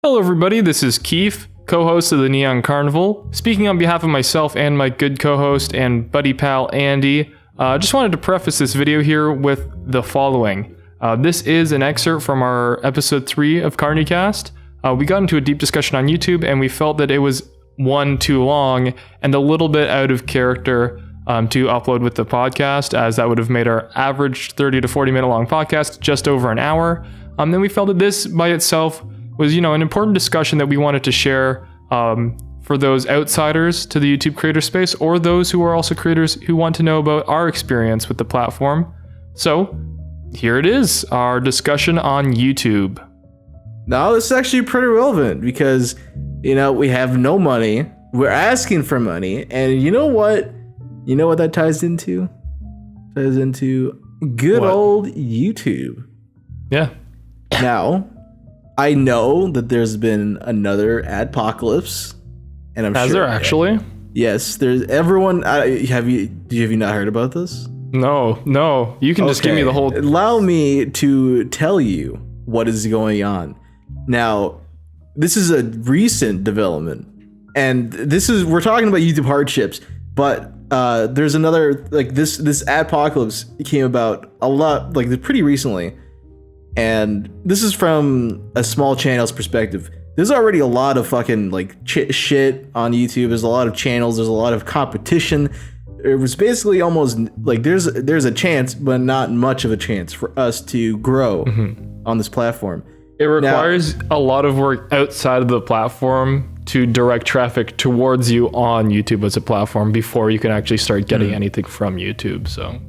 Hello everybody, this is Keith, co-host of the Neon Carnival. Speaking on behalf of myself and my good co-host and buddy pal Andy, just wanted to preface this video here with the following. This is an excerpt from our episode 3 of Carnicast. We got into a deep discussion on YouTube and we felt that it was one, too long and a little bit out of character to upload with the podcast, as that would have made our average 30 to 40 minute long podcast just over an hour. Then we felt that this by itself was, an important discussion that we wanted to share for those outsiders to the YouTube creator space, or those who are also creators who want to know about our experience with the platform. So here it is, our discussion on YouTube. No, this is actually pretty relevant because, we have no money. We're asking for money. And you know what? You know what that ties into? Ties into good old YouTube. Yeah. Now, I know that there's been another Adpocolypse, and I'm Has sure. there actually? Yes, there's everyone. Have you not heard about this? No. You can just give me the whole. Allow me to tell you what is going on. Now, this is a recent development, and we're talking about YouTube hardships, but there's another this Adpocolypse came about a lot pretty recently. And this is from a small channel's perspective. There's already a lot of fucking shit on YouTube. There's a lot of channels. There's a lot of competition. It was basically almost like there's a chance, but not much of a chance for us to grow on this platform. It requires a lot of work outside of the platform to direct traffic towards you on YouTube as a platform before you can actually start getting anything from YouTube. So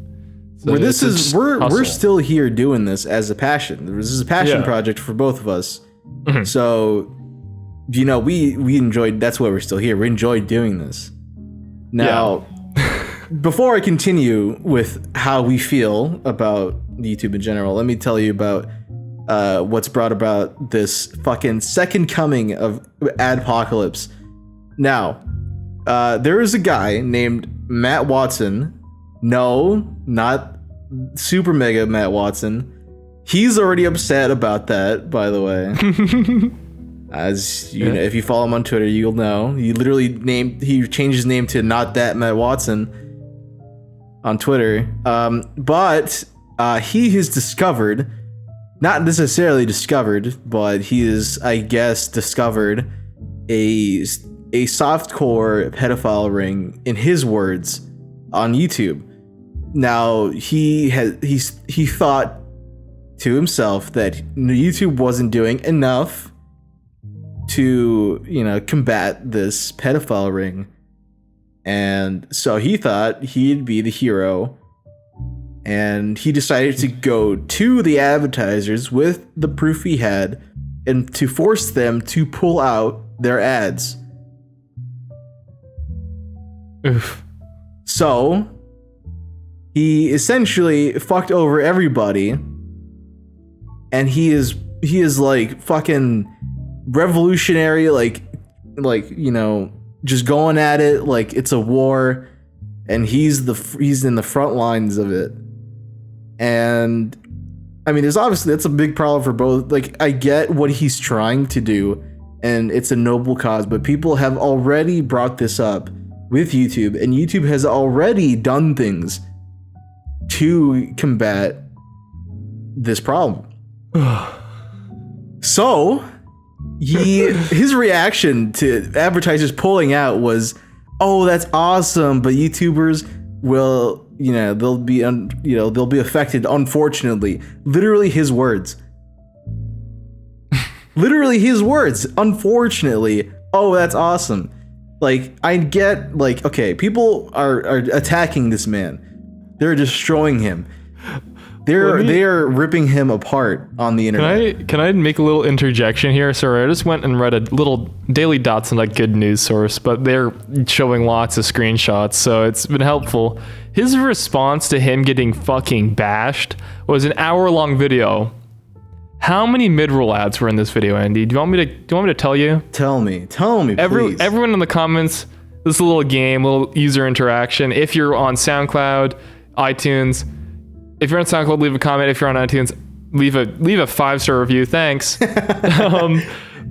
we're still here doing this as a passion. This is a passion project for both of us. So, we enjoyed. That's why we're still here. We enjoyed doing this. Now, before I continue with how we feel about YouTube in general, let me tell you about what's brought about this fucking second coming of Adpocolypse. Now, there is a guy named Matt Watson. No, not super mega Matt Watson. He's already upset about that, by the way. As you know, if you follow him on Twitter, you'll know. He changed his name to Not That Matt Watson on Twitter. But he has discovered, not necessarily discovered, but he is, I guess, discovered a softcore pedophile ring, in his words, on YouTube. Now, he thought to himself that YouTube wasn't doing enough to, combat this pedophile ring. And so he thought he'd be the hero. And he decided to go to the advertisers with the proof he had and to force them to pull out their ads. Oof. So he essentially fucked over everybody, and he is fucking revolutionary, just going at it like it's a war, and he's in the front lines of it. And I mean, that's a big problem for both. I get what he's trying to do, and it's a noble cause, but people have already brought this up with YouTube, and YouTube has already done things to combat this problem. So his reaction to advertisers pulling out was, "Oh, that's awesome, but YouTubers will, they'll be affected, unfortunately." Literally his words. Literally his words. Unfortunately. Oh, that's awesome. I get, okay, people are attacking this man. They're destroying him. They are ripping him apart on the internet. Can I make a little interjection here? Sorry, I just went and read a little Daily Dots on good news source, but they're showing lots of screenshots, so it's been helpful. His response to him getting fucking bashed was an hour-long video. How many mid-roll ads were in this video, Andy? Do you want me to tell you? Tell me, please. Everyone in the comments, this is a little game, little user interaction. If you're on SoundCloud, iTunes, if you're on SoundCloud, leave a comment. If you're on iTunes, leave a 5-star review. Thanks.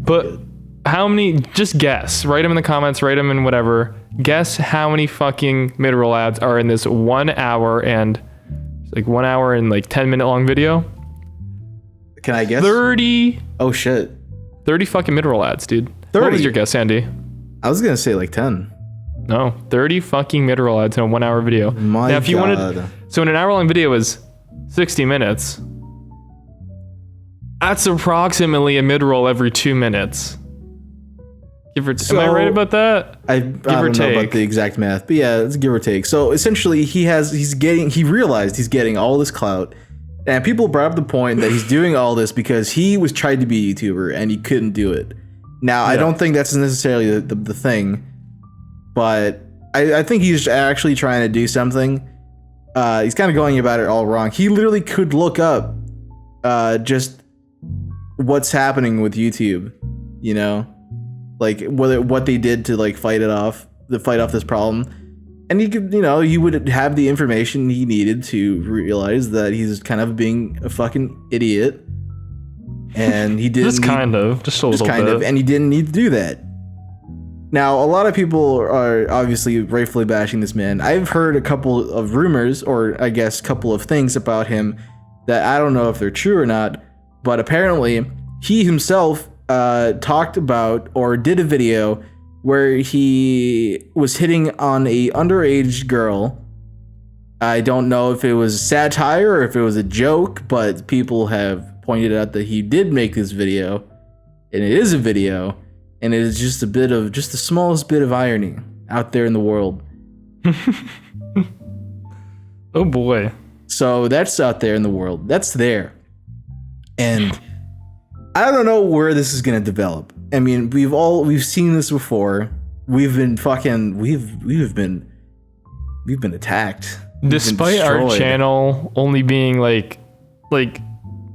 But how many, just guess, write them in the comments, write them in whatever. Guess how many fucking mid-roll ads are in this 1 hour and 10-minute long video? Can I guess? 30. Oh shit. 30 fucking mid-roll ads, dude. 30. What was your guess, Andy? I was gonna say like 10. No, 30 fucking mid-roll ads in a 1 hour video. My now, if you God. wanted, so in an hour-long video is 60 minutes. That's approximately a mid-roll every 2 minutes. Give or take. Am I right about that? I don't know about the exact math, but yeah, it's give or take. So essentially, he realized he's getting all this clout, and people brought up the point that he's doing all this because he was trying to be a YouTuber and he couldn't do it. Now, I don't think that's necessarily the thing, but I think he's actually trying to do something. He's kind of going about it all wrong. He literally could look up just what's happening with YouTube, you know, like what they did to like fight off this problem, and he could, you know, he would have the information he needed to realize that he's kind of being a fucking idiot, and he didn't just a little bit, and he didn't need to do that. Now, a lot of people are obviously rightfully bashing this man. I've heard a couple of rumors, or I guess a couple of things about him that I don't know if they're true or not, but apparently he himself talked about or did a video where he was hitting on a underage girl. I don't know if it was satire or if it was a joke, but people have pointed out that he did make this video, and it is a video, and it is just the smallest bit of irony out there in the world. Oh boy. So that's out there in the world. That's there. And I don't know where this is going to develop. I mean, we've seen this before. We've been attacked. Despite our channel only being like I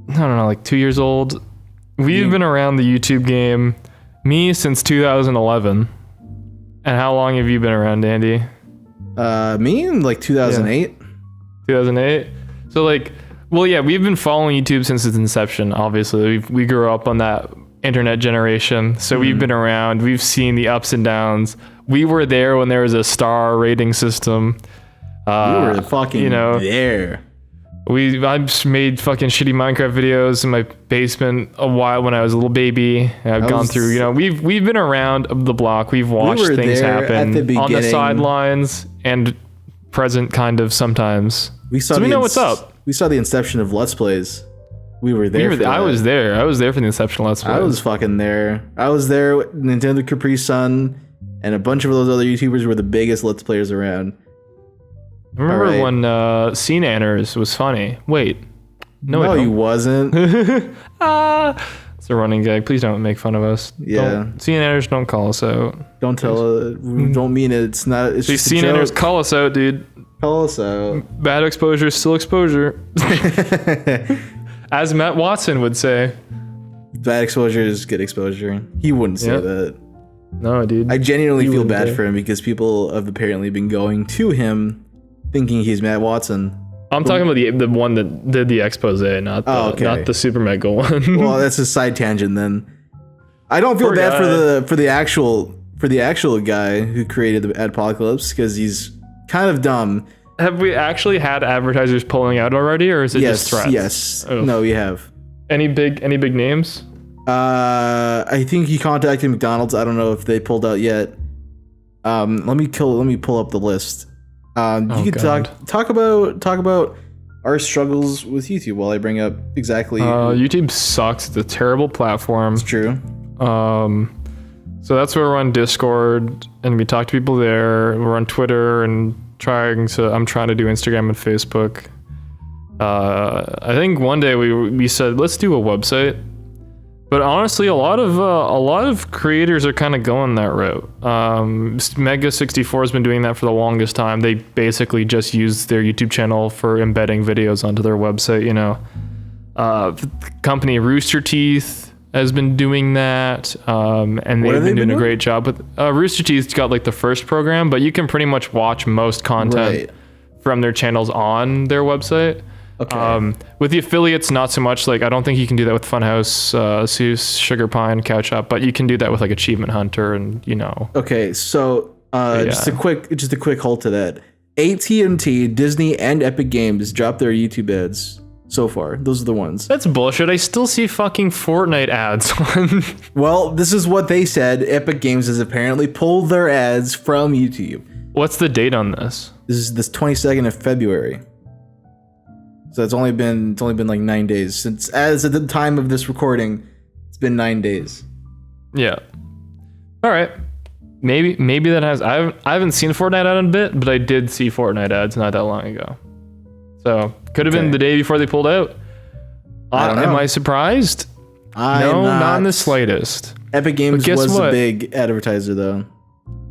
don't know, like 2 years old, we've been around the YouTube game, me since 2011. And how long have you been around, Andy? Me in like 2008. Yeah. 2008. So like, well, yeah, we've been following YouTube since its inception. Obviously, we grew up on that internet generation, so we've been around. We've seen the ups and downs. We were there when there was a star rating system. We were fucking there. I made fucking shitty Minecraft videos in my basement a while when I was a little baby. I've gone through, you know, we've been around the block. We've watched things happen on the sidelines and present kind of sometimes. We know what's up. We saw the inception of Let's Plays. We were there. I was there. I was there for the inception of Let's Plays. I was fucking there. I was there with Nintendo Capri Sun, and a bunch of those other YouTubers were the biggest Let's Players around. I remember when Scene Anners was funny. Wait. No, he wasn't. It's a running gag. Please don't make fun of us. Yeah. Scene Anners, don't call us out. Don't don't mean it. It's not. It's just Scene Anners, call us out, dude. Call us out. Bad exposure is still exposure. As Matt Watson would say. Bad exposure is good exposure. He wouldn't say that. No, dude. I genuinely feel bad for him because people have apparently been going to him thinking he's Matt Watson. I'm talking about the one that did the expose, not the super mega one. Well, that's a side tangent then. I don't feel bad for the actual guy who created the Adpocolypse because he's kind of dumb. Have we actually had advertisers pulling out already, or is it just threats? Yes. Oh. No, we have. Any big names? I think he contacted McDonald's. I don't know if they pulled out yet. Let me pull up the list. You could talk about our struggles with YouTube while I bring up exactly. YouTube sucks. It's a terrible platform. It's true. So that's where we're on Discord, and we talk to people there. We're on Twitter, and I'm trying to do Instagram and Facebook. I think one day we said let's do a website, but honestly, a lot of creators are kind of going that route. Mega64 has been doing that for the longest time. They basically just use their YouTube channel for embedding videos onto their website. You know, the company Rooster Teeth has been doing that, and they've been doing a great job with Rooster Teeth's got like the first program, but you can pretty much watch most content from their channels on their website. Okay. With the affiliates, not so much. Like, I don't think you can do that with Funhouse, Seuss, Sugar Pine, Couch Up, but you can do that with like Achievement Hunter and Okay, so just a quick hold to that. AT&T, Disney, and Epic Games dropped their YouTube ads so far. Those are the ones. That's bullshit. I still see fucking Fortnite ads on. Well, this is what they said. Epic Games has apparently pulled their ads from YouTube. What's the date on this? This is this 22nd of February. So it's only been like 9 days since, as at the time of this recording, it's been 9 days. Yeah. All right. Maybe that has. I haven't seen Fortnite ad in a bit, but I did see Fortnite ads not that long ago. So could have been the day before they pulled out. I don't know. Am I surprised? No, not in the slightest. Epic Games was a big advertiser, though.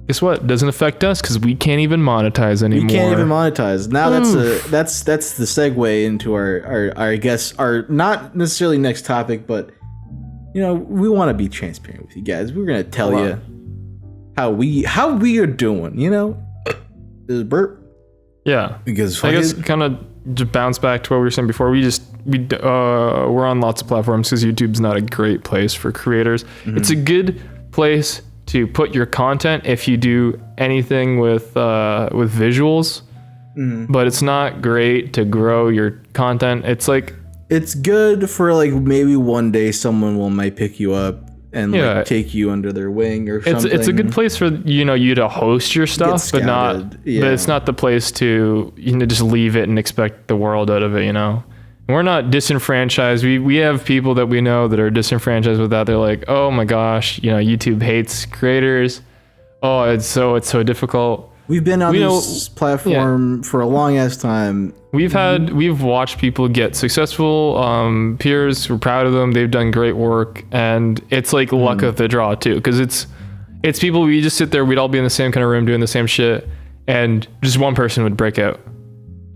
Guess what? Doesn't affect us because we can't even monetize anymore. We can't even monetize. Now that's the segue into our I guess our not necessarily next topic, but we want to be transparent with you guys. We're gonna tell you how we are doing. Is burp. Yeah. Because I guess kind of to bounce back to what we were saying before, we're on lots of platforms because YouTube's not a great place for creators. Mm-hmm. It's a good place to put your content if you do anything with visuals, but it's not great to grow your content. It's good for like maybe one day someone might pick you up and like take you under their wing or something. It's a good place for you to host your stuff, but it's not the place to just leave it and expect the world out of it. We're not disenfranchised. We have people that we know that are disenfranchised with that. They're like, oh my gosh, YouTube hates creators. Oh, it's so difficult. We've been on this platform for a long ass time. We've watched people get successful. Peers, we're proud of them. They've done great work, and it's like luck of the draw too, because it's people. We just sit there. We'd all be in the same kind of room doing the same shit, and just one person would break out,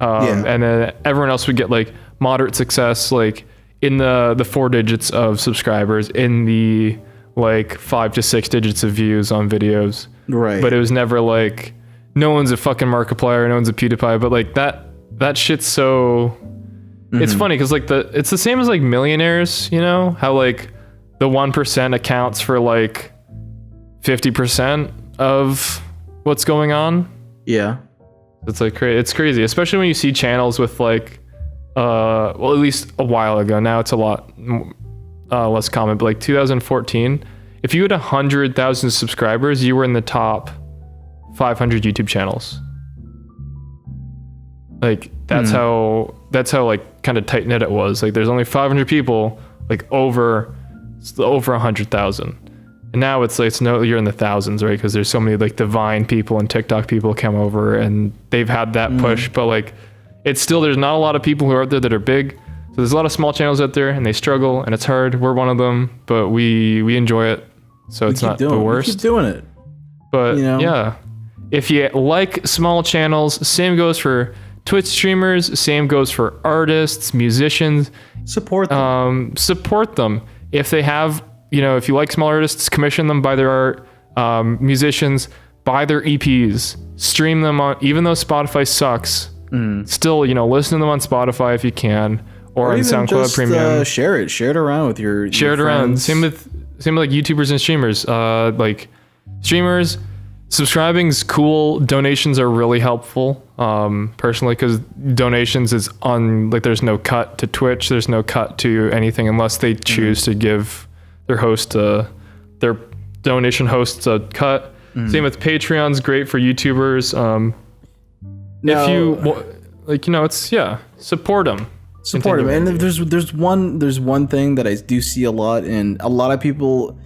and then everyone else would get like moderate success, like in the 4 digits of subscribers, in the like 5 to 6 digits of views on videos. Right. But it was never like, no one's a fucking Markiplier, no one's a PewDiePie, but like that shit's so it's funny because like it's the same as like millionaires, how like the 1% accounts for like 50% of what's going on. Yeah. It's like it's crazy, especially when you see channels with like at least a while ago. Now it's a lot less common, but like 2014, if you had 100,000 subscribers, you were in the top 500 YouTube channels. Like that's how like kind of tight knit it was. Like there's only 500 people, like over 100,000. And now it's like you're in the thousands, right? Because there's so many like Divine people and TikTok people come over, and they've had that push, but like it's still, there's not a lot of people who are out there that are big. So there's a lot of small channels out there, and they struggle, and it's hard. We're one of them, but we enjoy it. So it's not the worst. We keep doing it. But yeah, if you like small channels, same goes for Twitch streamers, same goes for artists, musicians. Support them. Support them. If they have, if you like small artists, commission them, buy their art. Musicians, buy their EPs, stream them on, even though Spotify sucks. Still, listen to them on Spotify if you can, or on SoundCloud Premium. Share it around with your it around. Same with like YouTubers and streamers. Like streamers, subscribing is cool. Donations are really helpful. Personally, because donations is on, like, there's no cut to Twitch. There's no cut to anything unless they choose to give their their donation hosts a cut. Same with Patreon's great for YouTubers. If you it's support them. Support them. And there's one thing that I do see a lot, and a lot of people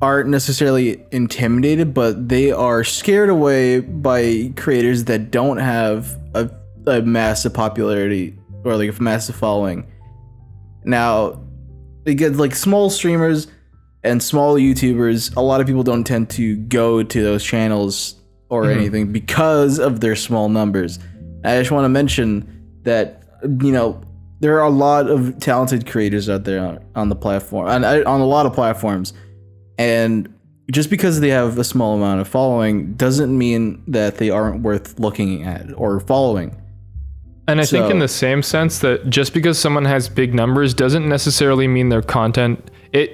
aren't necessarily intimidated, but they are scared away by creators that don't have a massive popularity or like a massive following. Now, they get like small streamers and small YouTubers. A lot of people don't tend to go to those channels or anything because of their small numbers. I just want to mention that, there are a lot of talented creators out there on the platform, on a lot of platforms. And just because they have a small amount of following doesn't mean that they aren't worth looking at or following. And I think in the same sense that just because someone has big numbers doesn't necessarily mean their content.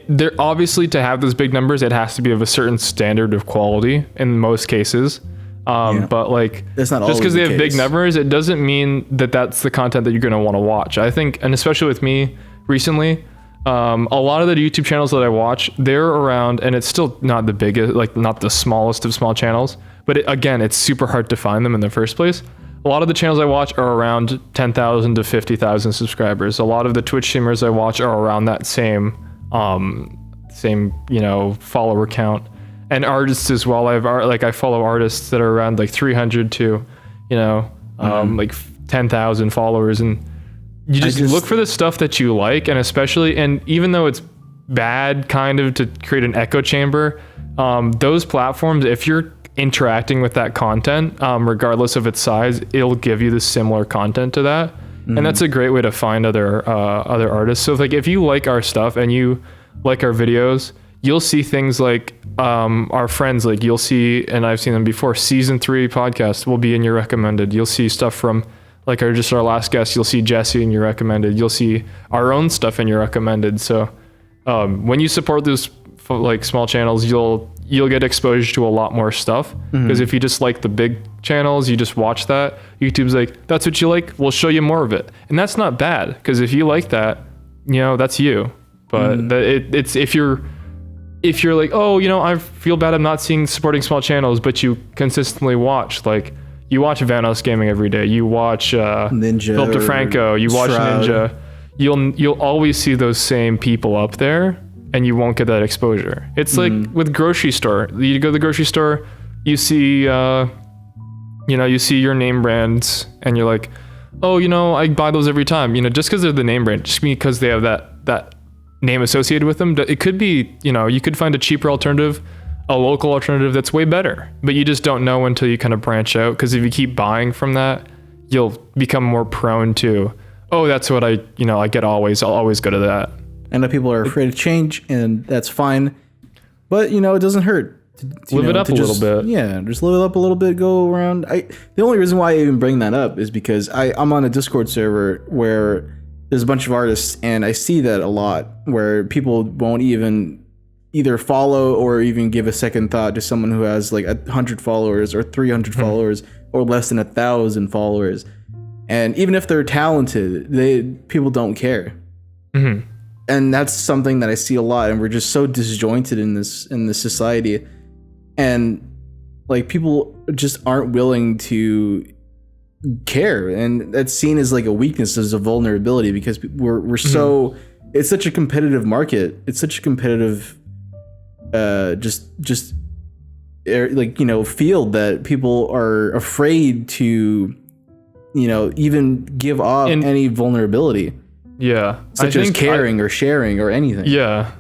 They're obviously, to have those big numbers, it has to be of a certain standard of quality in most cases. But like, that's not just because they have big numbers, it doesn't mean that that's the content that you're going to want to watch. I think, and especially with me recently, a lot of the YouTube channels that I watch, they're around, and it's still not the biggest, like not the smallest of small channels, but again, it's super hard to find them in the first place. A lot of the channels I watch are around 10,000 to 50,000 subscribers. A lot of the Twitch streamers I watch are around that same, follower count. And artists as well. I follow artists that are around like 300 to, like 10,000 followers. And you just look for the stuff that you like. And especially, and even though it's bad kind of to create an echo chamber, those platforms, if you're interacting with that content, regardless of its size, it'll give you the similar content to that. And that's a great way to find other artists. So like, if you like our stuff and you like our videos, you'll see things like our friends, like you'll see, and I've seen them before, season 3 podcast will be in your recommended. You'll see stuff from like our last guest. You'll see Jesse in your recommended. You'll see our own stuff in your recommended. So when you support those like small channels, you'll get exposure to a lot more stuff. Because if you just like the big channels, you just watch that, YouTube's like, that's what you like, we'll show you more of it. And that's not bad, because if you like that, that's you. But it's if you're like, oh, I feel bad I'm not supporting small channels, but you consistently watch, like you watch Vanos Gaming every day, you watch Ninja, Philip DeFranco, you watch Shroud. Ninja, you'll always see those same people up there, and you won't get that exposure. It's like with grocery store. You go to the grocery store, you see you see your name brands, and you're like, oh, I buy those every time. Just because they're the name brand, just because they have that name associated with them. It could be, you could find a cheaper alternative, a local alternative that's way better, but you just don't know until you kind of branch out. Because if you keep buying from that, you'll become more prone to, oh, that's what I get always. I'll always go to that. I know people are afraid of change, and that's fine, but it doesn't hurt. Live it up a little bit. Yeah, just live it up a little bit. Go around. The only reason why I even bring that up is because I'm on a Discord server where there's a bunch of artists, and I see that a lot, where people won't even either follow or even give a second thought to someone who has like 100 followers or 300 followers or less than 1,000 followers, and even if they're talented, people don't care. And that's something that I see a lot, and we're just so disjointed in this society, and like people just aren't willing to care, and that's seen as like a weakness, as a vulnerability, because we're so, it's such a competitive market, it's such a competitive field, that people are afraid to even give off any vulnerability. Yeah. Such as caring or sharing or anything. Yeah.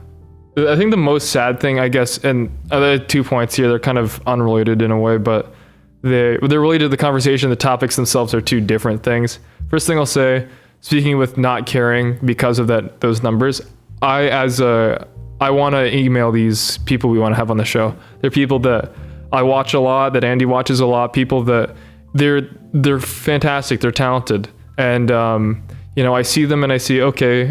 I think the most sad thing, I guess, and other 2 points here, they're kind of unrelated in a way, but they're related to the conversation. The topics themselves are two different things. First thing I'll say, speaking with not caring because of those numbers, I want to email these people we want to have on the show. They're people that I watch a lot, that Andy watches a lot, people that they're fantastic, they're talented. And, I see them and I see, okay,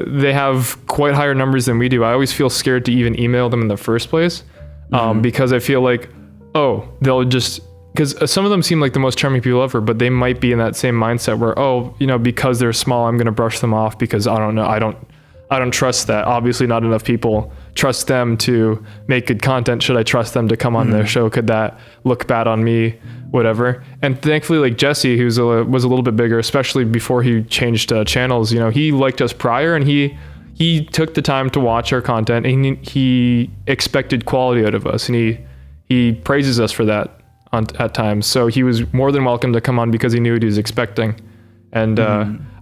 they have quite higher numbers than we do. I always feel scared to even email them in the first place, because I feel like, oh, they'll just, because some of them seem like the most charming people ever, but they might be in that same mindset where, oh, because they're small, I'm going to brush them off because I don't know. I don't trust that. Obviously not enough people trust them to make good content. Should I trust them to come on their show? Could that look bad on me? Whatever. And thankfully, like Jesse, who was a little bit bigger, especially before he changed channels, he liked us prior, and he took the time to watch our content, and he expected quality out of us, and he praises us for that at times. So he was more than welcome to come on because he knew what he was expecting. And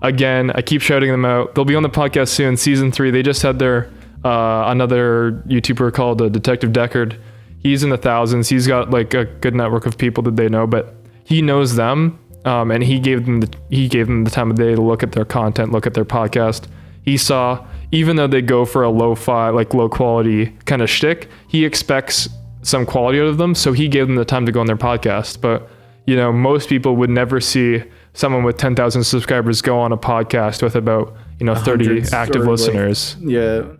again, I keep shouting them out. They'll be on the podcast soon, season 3. They just had their another YouTuber called Detective Deckard. He's in the thousands. He's got like a good network of people that they know, but he knows them, and he gave them the time of day to look at their content, look at their podcast. He saw, even though they go for a lo-fi, like low quality kind of shtick, he expects some quality out of them, so he gave them the time to go on their podcast. But most people would never see someone with 10,000 subscribers go on a podcast with about 30 active listeners.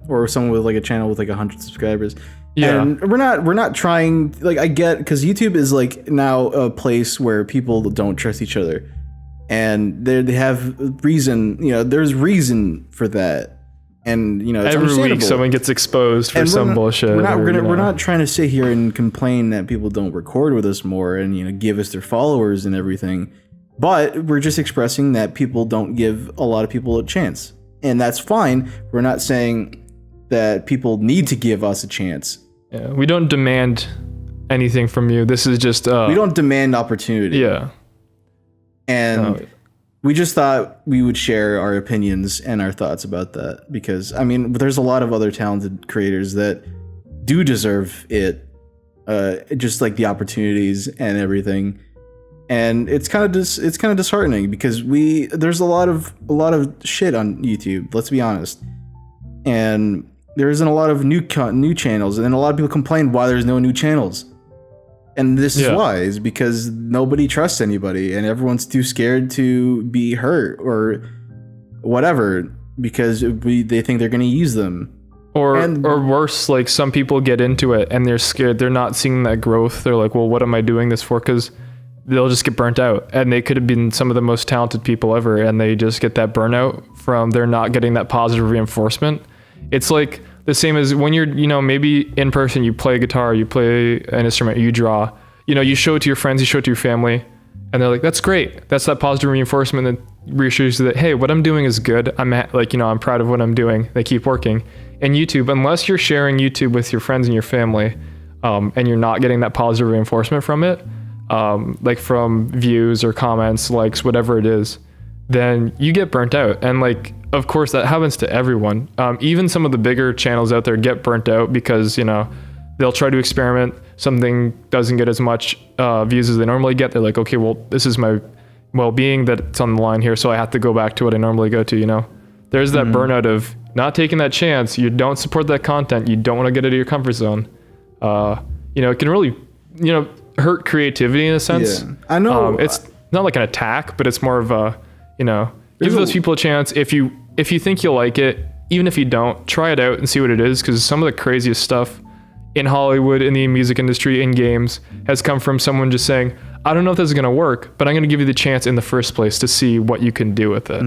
Or someone with like a channel with like 100 subscribers. Yeah, and we're not trying, like, I get, because YouTube is like now a place where people don't trust each other, and they have reason. There's reason for that. And it's every week someone gets exposed for some bullshit. We're not trying to sit here and complain that people don't record with us more and give us their followers and everything, but we're just expressing that people don't give a lot of people a chance, and that's fine. We're not saying that people need to give us a chance. Yeah, we don't demand anything from you. This is just we don't demand opportunity. Yeah, and. We just thought we would share our opinions and our thoughts about that, because there's a lot of other talented creators that do deserve it, just like the opportunities and everything. And it's kind of disheartening, because there's a lot of shit on YouTube. Let's be honest, and there isn't a lot of new channels, and then a lot of people complain why there's no new channels. And this is why, is because nobody trusts anybody, and everyone's too scared to be hurt or whatever, because they think they're going to use them. Or worse, like some people get into it and they're scared. They're not seeing that growth. They're like, well, what am I doing this for? Because they'll just get burnt out. And they could have been some of the most talented people ever, and they just get that burnout from they're not getting that positive reinforcement. It's like the same as when you're, maybe in person, you play guitar, you play an instrument, you draw, you show it to your friends, you show it to your family, and they're like, that's great. That's that positive reinforcement that reassures you that, hey, what I'm doing is good. I'm proud of what I'm doing. They keep working. And YouTube, unless you're sharing YouTube with your friends and your family, and you're not getting that positive reinforcement from it, like from views or comments, likes, whatever it is, then you get burnt out. And like, of course, that happens to everyone. Even some of the bigger channels out there get burnt out because, they'll try to experiment. Something doesn't get as much views as they normally get. They're like, okay, well, this is my well-being that's on the line here, so I have to go back to what I normally go to, There's that burnout of not taking that chance. You don't support that content. You don't want to get out of your comfort zone. It can really, hurt creativity in a sense. Yeah. I know. It's not like an attack, but it's more of a, give those people a chance. If you think you'll like it, even if you don't, try it out and see what it is, because some of the craziest stuff in Hollywood, in the music industry, in games, has come from someone just saying, I don't know if this is going to work, but I'm going to give you the chance in the first place to see what you can do with it,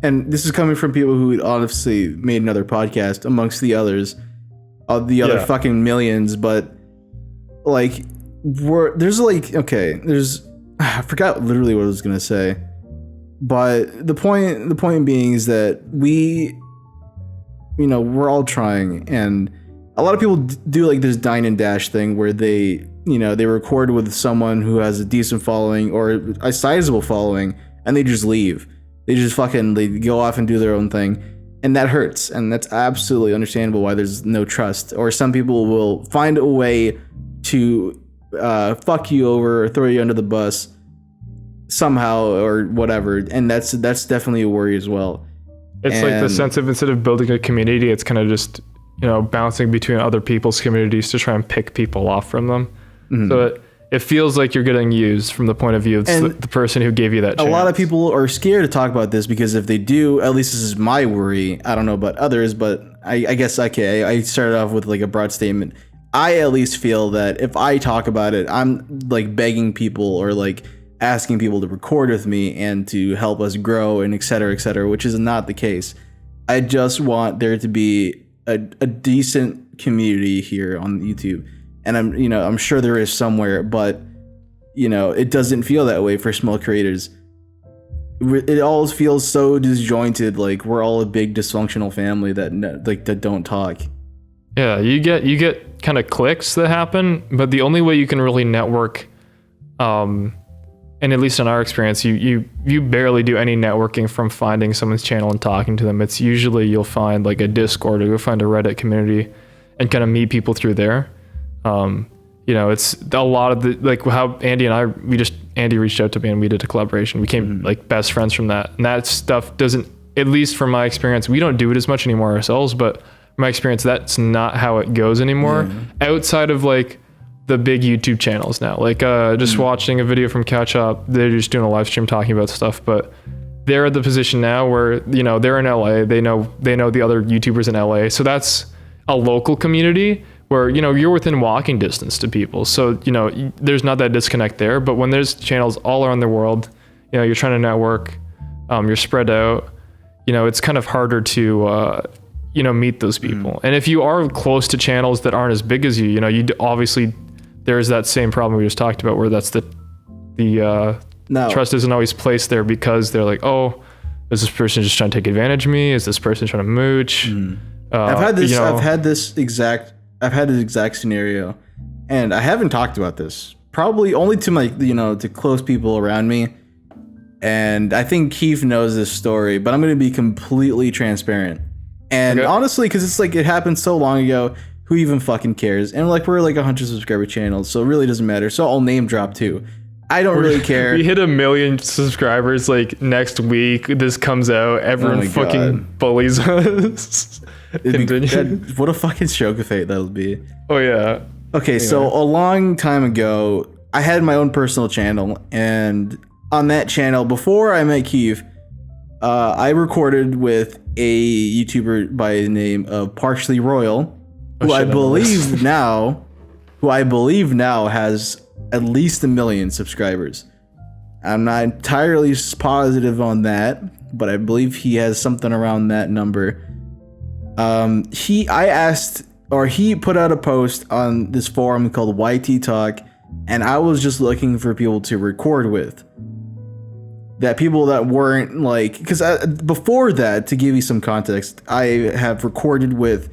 And this is coming from people who honestly made another podcast amongst the others, other fucking millions, but like, I forgot literally what I was going to say. But the point being is that we're all trying, and a lot of people do like this dine and dash thing where they record with someone who has a decent following or a sizable following, and they just leave. They just they go off and do their own thing, and that hurts, and that's absolutely understandable why there's no trust. Or some people will find a way to fuck you over or throw you under the bus somehow or whatever, and that's definitely a worry as well. It's like the sense of, instead of building a community, it's kind of just bouncing between other people's communities to try and pick people off from them. Mm-hmm. So it feels like you're getting used from the point of view of the person who gave you that chance. A lot of people are scared to talk about this, because if they do, at least this is my worry, I don't know about others, but I guess I started off with like a broad statement. I at least feel that if I talk about it, I'm like begging people or like asking people to record with me and to help us grow and et cetera, which is not the case. I just want there to be a decent community here on YouTube, and I'm sure there is somewhere, but it doesn't feel that way for small creators. It all feels so disjointed, like we're all a big dysfunctional family that don't talk. Yeah, you get kind of cliques that happen, but the only way you can really network, and at least in our experience, you barely do any networking from finding someone's channel and talking to them. It's usually you'll find like a Discord, or you'll find a Reddit community and kind of meet people through there. It's a lot of the, like how Andy reached out to me and we did a collaboration. We became like best friends from that. And that stuff doesn't, at least from my experience, we don't do it as much anymore ourselves, but from my experience, that's not how it goes anymore. Outside of like the big YouTube channels now. Like just watching a video from Catch Up, they're just doing a live stream talking about stuff, but they're at the position now where, you know, they're in LA, they know the other YouTubers in LA. So that's a local community where, you know, you're within walking distance to people. So, you know, there's not that disconnect there. But when there's channels all around the world, you know, you're trying to network, you're spread out, you know, it's kind of harder to, you know, meet those people. And if you are close to channels that aren't as big as you, you know, you obviously, there's that same problem we just talked about where that's the trust isn't always placed there because they're like, oh, is this person just trying to take advantage of me? Is this person trying to mooch? I've had this, you know, I've had this exact scenario, and I haven't talked about this probably only to my, you know, to close people around me. And I think Keith knows this story, but I'm going to be completely transparent. And honestly, because it's like it happened so long ago, who even fucking cares? And like we're like 100 subscriber channels, so it really doesn't matter. So I'll name drop too. I don't really care. We hit 1 million subscribers like next week. This comes out. Everyone fucking bullies us. What a fucking stroke of fate that'll be. Oh yeah. Okay, yeah. So a long time ago, I had my own personal channel, and on that channel, before I met Keith, I recorded with a YouTuber by the name of Partially Royal, who I believe now has at least 1 million subscribers. I'm not entirely positive on that, but I believe he has something around that number. He put out a post on this forum called YT Talk, and I was just looking for people to record with. That people that weren't like, because before that, to give you some context, I have recorded with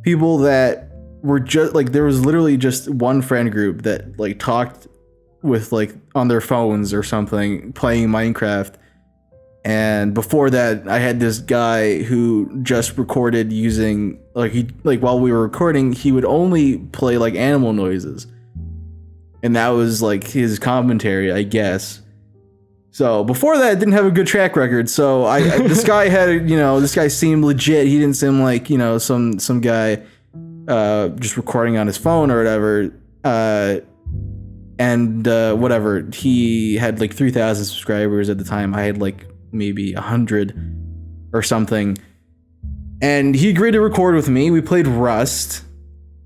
people that were just like, there was literally just one friend group that like talked with like on their phones or something playing Minecraft. And before that, I had this guy who just recorded using while we were recording, he would only play like animal noises, and that was like his commentary, I guess. So before that, I didn't have a good track record. So this guy this guy seemed legit. He didn't seem like, you know, some guy just recording on his phone or whatever. Whatever. He had like 3,000 subscribers at the time. I had like maybe 100 or something. And he agreed to record with me. We played Rust.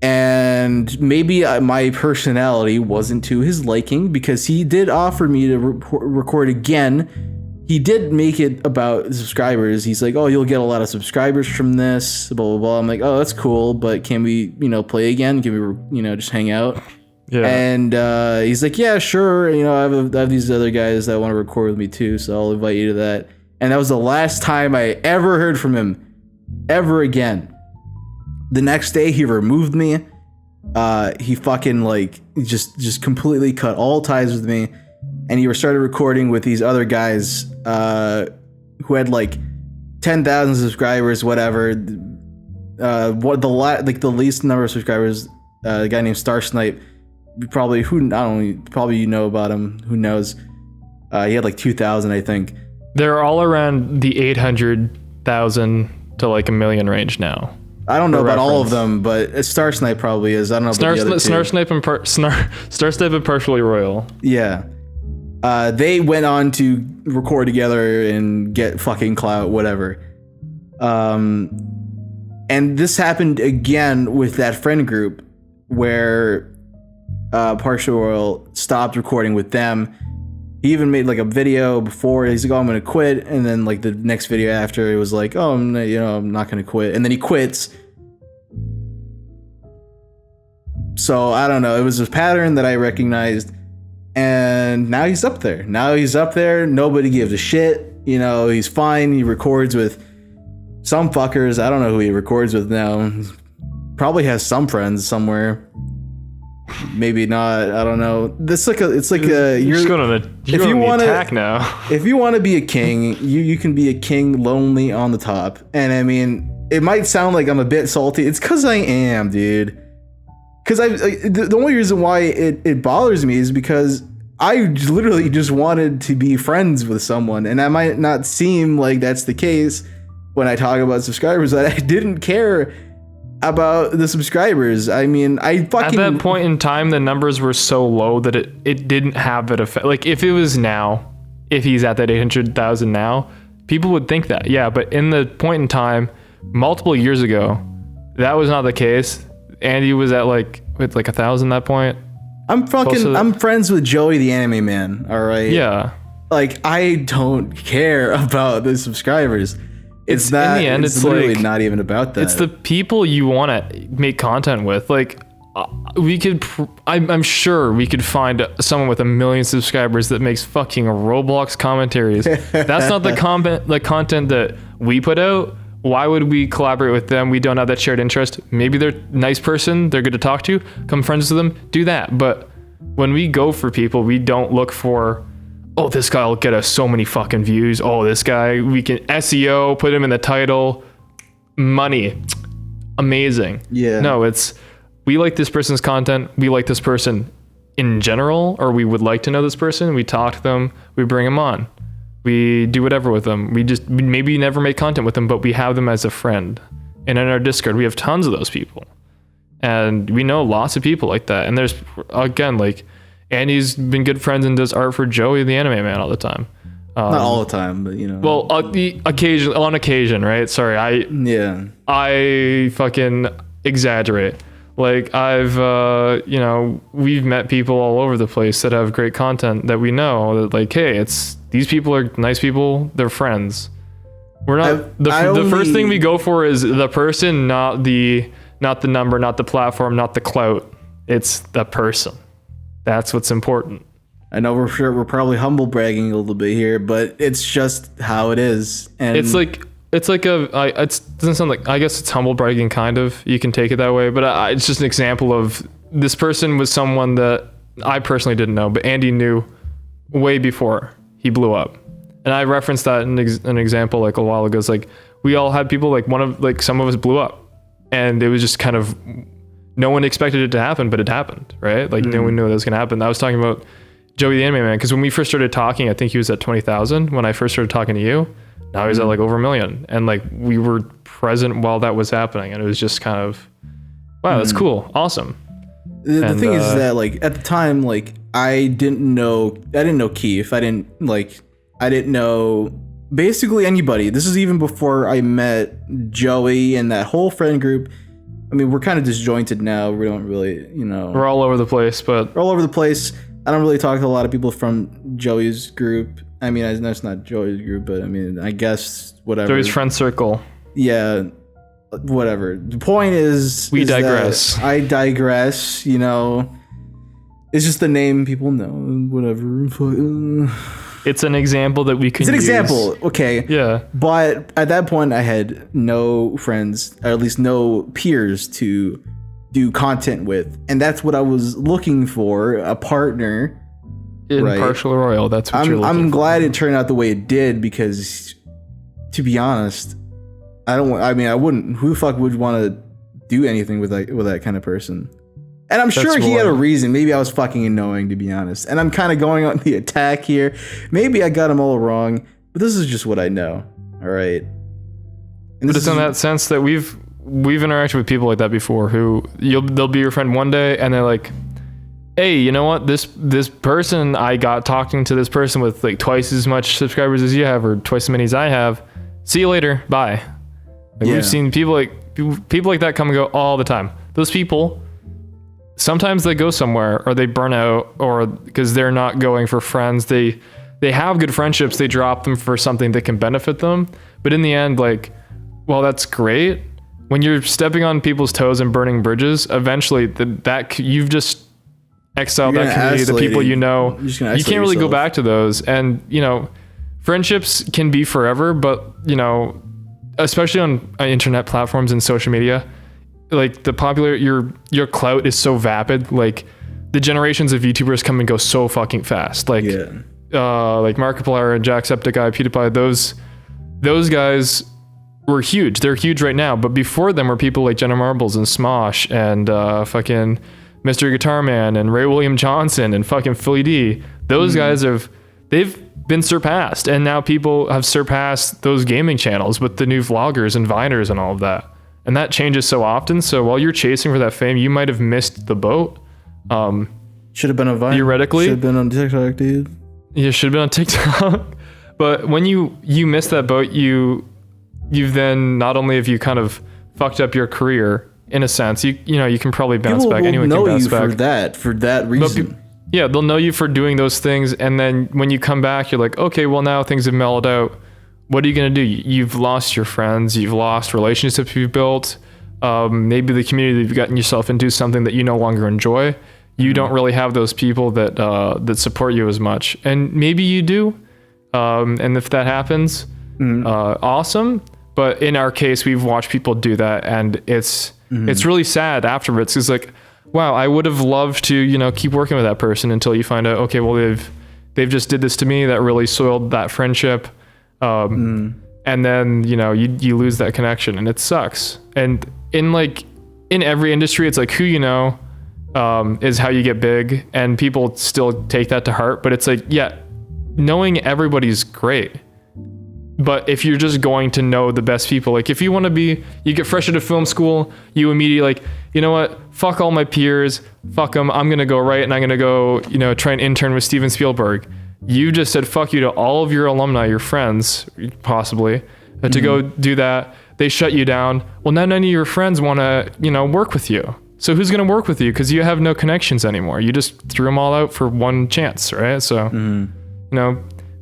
And maybe my personality wasn't to his liking, because he did offer me to record again. He did make it about subscribers. He's like, oh, you'll get a lot of subscribers from this, blah, blah, blah. I'm like, oh, that's cool, but can we, you know, play again? Can we, you know, just hang out? Yeah. And he's like, yeah, sure. You know, I have these other guys that want to record with me too, so I'll invite you to that. And that was the last time I ever heard from him, ever again. The next day, he removed me. He fucking like just completely cut all ties with me, and he started recording with these other guys who had like 10,000 subscribers, whatever. The least number of subscribers, a guy named Star Snipe, probably you know about him. Who knows? He had like 2,000, I think. They're all around the 800,000 to like 1 million range now. I don't know about all of them, but Star Snipe probably is. I don't know about the other two. Star Snipe and Partially Royal. Yeah. They went on to record together and get fucking clout, whatever. And this happened again with that friend group where Partially Royal stopped recording with them. He even made like a video before. He's like, oh, I'm going to quit. And then like the next video after, it was like, oh, I'm not going to quit. And then he quits. So I don't know. It was a pattern that I recognized. And now he's up there. Nobody gives a shit. You know, he's fine. He records with some fuckers. I don't know who he records with now. Probably has some friends somewhere. Maybe not. I don't know. You're just going on the attack now. If you want to be a king, you can be a king lonely on the top. And I mean, it might sound like I'm a bit salty. It's because I am, dude. Because the only reason why it bothers me is because I literally just wanted to be friends with someone, and I might not seem like that's the case when I talk about subscribers. That I didn't care about the subscribers. I mean, I fucking... At that point in time, the numbers were so low that it didn't have that effect. Like, if it was now, if he's at that 800,000 now, people would think that. Yeah, but in the point in time, multiple years ago, that was not the case. Andy was at like 1,000 at that point. I'm friends with Joey the Anime Man, all right? Yeah. Like, I don't care about the subscribers. It's not, in the end, it's literally like, not even about that. It's the people you want to make content with. Like, we could, I'm sure we could find someone with 1 million subscribers that makes fucking Roblox commentaries. That's not the content that we put out. Why would we collaborate with them? We don't have that shared interest. Maybe they're a nice person, they're good to talk to, become friends with them, do that. But when we go for people, we don't look for, oh, this guy will get us so many fucking views. Oh, this guy, we can SEO, put him in the title, money, amazing. Yeah. No, it's, we like this person's content. We like this person in general, or we would like to know this person. We talk to them, we bring them on. We do whatever with them. We maybe never make content with them, but we have them as a friend. And in our Discord, we have tons of those people. And we know lots of people like that. And there's, again, like, Andy's been good friends and does art for Joey the Anime Man all the time. Not all the time, but, you know. Well, on occasion, right? Sorry, I fucking exaggerate. Like, I've, we've met people all over the place that have great content that we know that, like, hey, these people are nice people. They're friends. We're not, the first thing we go for is the person, not the number, not the platform, not the clout. It's the person. That's what's important. I know we're probably humble bragging a little bit here, but it's just how it is. And it doesn't sound like, I guess it's humble bragging, kind of. You can take it that way, but it's just an example of this person was someone that I personally didn't know, but Andy knew way before he blew up. And I referenced that in an example like a while ago. It's like, we all had people, like some of us blew up, and it was just kind of, no one expected it to happen, but it happened, right? Like, no one knew that was going to happen. I was talking about Joey the Anime Man, because when we first started talking, I think he was at 20,000 when I first started talking to you. Now he's at like over 1 million, and like, we were present while that was happening, and it was just kind of, wow, that's cool, awesome. The thing is that, like, at the time, like, I didn't know Keith. I didn't know basically anybody. This is even before I met Joey and that whole friend group. I mean, we're kind of disjointed now. We don't really, we're all over the place, but we're all over the place. I don't really talk to a lot of people from Joey's group. I mean, I know it's not Joey's group, but I mean, I guess whatever. Joey's friend circle. Yeah, whatever. The point is, we digress. I digress. It's just the name people know. Whatever. It's an example that we can. It's an example, okay. Yeah. But at that point, I had no friends, or at least no peers to do content with, and that's what I was looking for, a partner. Impartial royal. That's what you're looking for. I'm glad it turned out the way it did, because, to be honest, I wouldn't. Who the fuck would want to do anything with that kind of person? And I'm sure he had a reason. Maybe I was fucking annoying, to be honest. And I'm kind of going on the attack here. Maybe I got him all wrong, but this is just what I know. All right. But it's in that sense that we've interacted with people like that before, who they'll be your friend one day, and they're like, hey, you know what? This person, I got talking to this person with like twice as much subscribers as you have, or twice as many as I have. See you later. Bye. We've seen people like that come and go all the time. Those people, sometimes they go somewhere, or they burn out, or because they're not going for friends. They have good friendships. They drop them for something that can benefit them. But in the end, like, well, that's great. When you're stepping on people's toes and burning bridges, eventually that you've just exiled that community, the people you know. You can't really go back to those. And, friendships can be forever, but, especially on internet platforms and social media, like your clout is so vapid. Like, the generations of YouTubers come and go so fucking fast. Like, like Markiplier and Jacksepticeye, PewDiePie, those guys were huge. They're huge right now, but before them were people like Jenna Marbles and Smosh and fucking Mr. Guitar Man and Ray William Johnson and fucking Philly D. Those guys they've been surpassed, and now people have surpassed those gaming channels with the new vloggers and viners and all of that. And that changes so often. So while you're chasing for that fame, you might have missed the boat. Should have been on Vine. Theoretically. Should have been on TikTok, dude. You should have been on TikTok. But when you miss that boat, you've then, not only have you kind of fucked up your career, in a sense, you can probably bounce back. Anyone can bounce back. For that reason. Yeah, they'll know you for doing those things. And then when you come back, you're like, okay, well, now things have mellowed out. What are you going to do? You've lost your friends. You've lost relationships you've built. Maybe the community that you've gotten yourself into is something that you no longer enjoy. You don't really have those people that support you as much. And maybe you do. And if that happens, awesome. But in our case, we've watched people do that. And it's really sad afterwards. It's like, wow, I would have loved to, keep working with that person until you find out, okay, well, they've just did this to me. That really soiled that friendship. And then, you lose that connection, and it sucks. And in every industry, it's like who is how you get big, and people still take that to heart. But it's like, yeah, knowing everybody's great. But if you're just going to know the best people, like if you want to you get fresh out of film school, you immediately you know what? Fuck all my peers. Fuck them. I'm going to go right, and I'm going to go, try and intern with Steven Spielberg. You just said fuck you to all of your alumni, your friends, possibly, to go do that. They shut you down. Well, now none of your friends want to, work with you. So who's going to work with you? Because you have no connections anymore. You just threw them all out for one chance, right? So,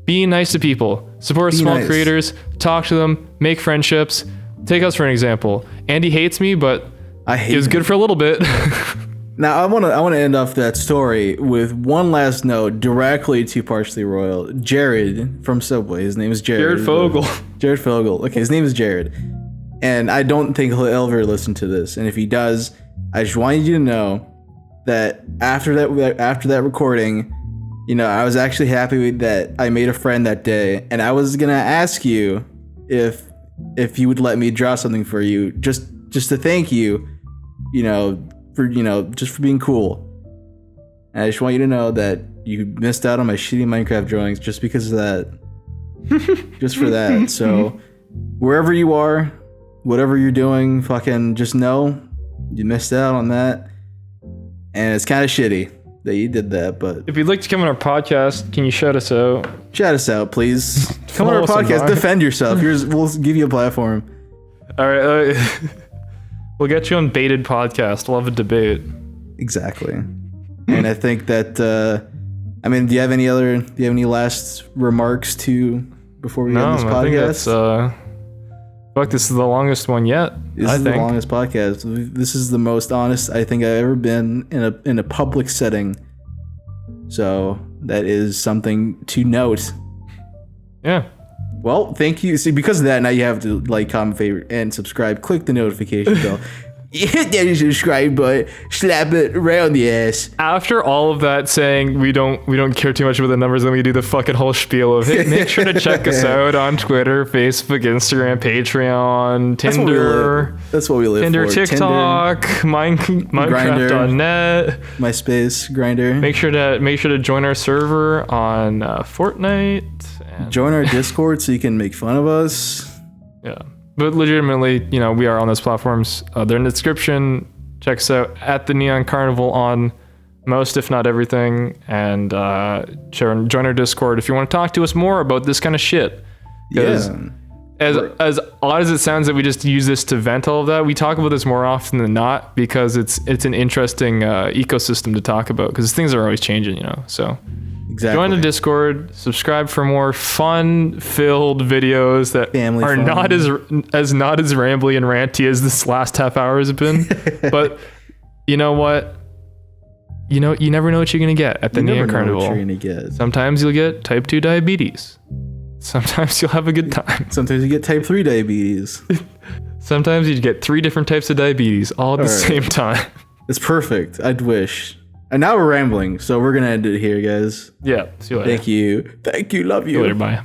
be nice to people. Support small creators. Talk to them. Make friendships. Take us for an example. Andy hates me, but it was good for a little bit. Now I want to end off that story with one last note directly to Partially Royal. Jared from Subway. His name is Jared. Jared Fogle. Jared Fogle. Okay, his name is Jared, and I don't think he'll ever listen to this. And if he does, I just wanted you to know that after that recording, I was actually happy that I made a friend that day, and I was gonna ask you if you would let me draw something for you, just to thank you, just for being cool. And I just want you to know that you missed out on my shitty Minecraft drawings just because of that. Just for that. So wherever you are, whatever you're doing, fucking just know you missed out on that. And it's kind of shitty that you did that, but if you'd like to come on our podcast, can you shout us out? Shout us out, please. Come on our podcast, defend yourself. We'll give you a platform. All right. We'll get you on Baited Podcast. Love a debate. Exactly. And I think that, do you have any last remarks before we end this podcast? This is the longest one yet. This is the longest podcast. This is the most honest I think I've ever been in a public setting. So that is something to note. Yeah. Well, thank you. See, because of that, now you have to like, comment, favorite, and subscribe. Click the notification bell. Hit that subscribe button. Slap it right on the ass. After all of that, saying we don't care too much about the numbers, then we do the fucking whole spiel of, hey, make sure to check us out on Twitter, Facebook, Instagram, Patreon, Tinder. That's what we live Tinder, for. TikTok, Minecraft.net, MySpace, Grindr. Make sure to join our server on Fortnite. Join our Discord so you can make fun of us. Yeah. But legitimately, we are on those platforms. They're in the description. Check us out at the Neon Carnival on most, if not everything. And join our Discord if you want to talk to us more about this kind of shit. Because as odd as it sounds that we just use this to vent all of that, we talk about this more often than not because it's an interesting ecosystem to talk about because things are always changing, So exactly. Join the Discord, subscribe for more fun-filled videos that are not as rambly and ranty as this last half hour has been. But you know what? You never know what you're gonna get at the Neon Carnival. What you're gonna get. Sometimes you'll get type 2 diabetes. Sometimes you'll have a good time. Sometimes you get type 3 diabetes. Sometimes you get 3 different types of diabetes all at the same time. It's perfect. I'd wish. And now we're rambling, so we're gonna end it here, guys. Yeah. See you later. Thank you. Love you. See you later. Bye.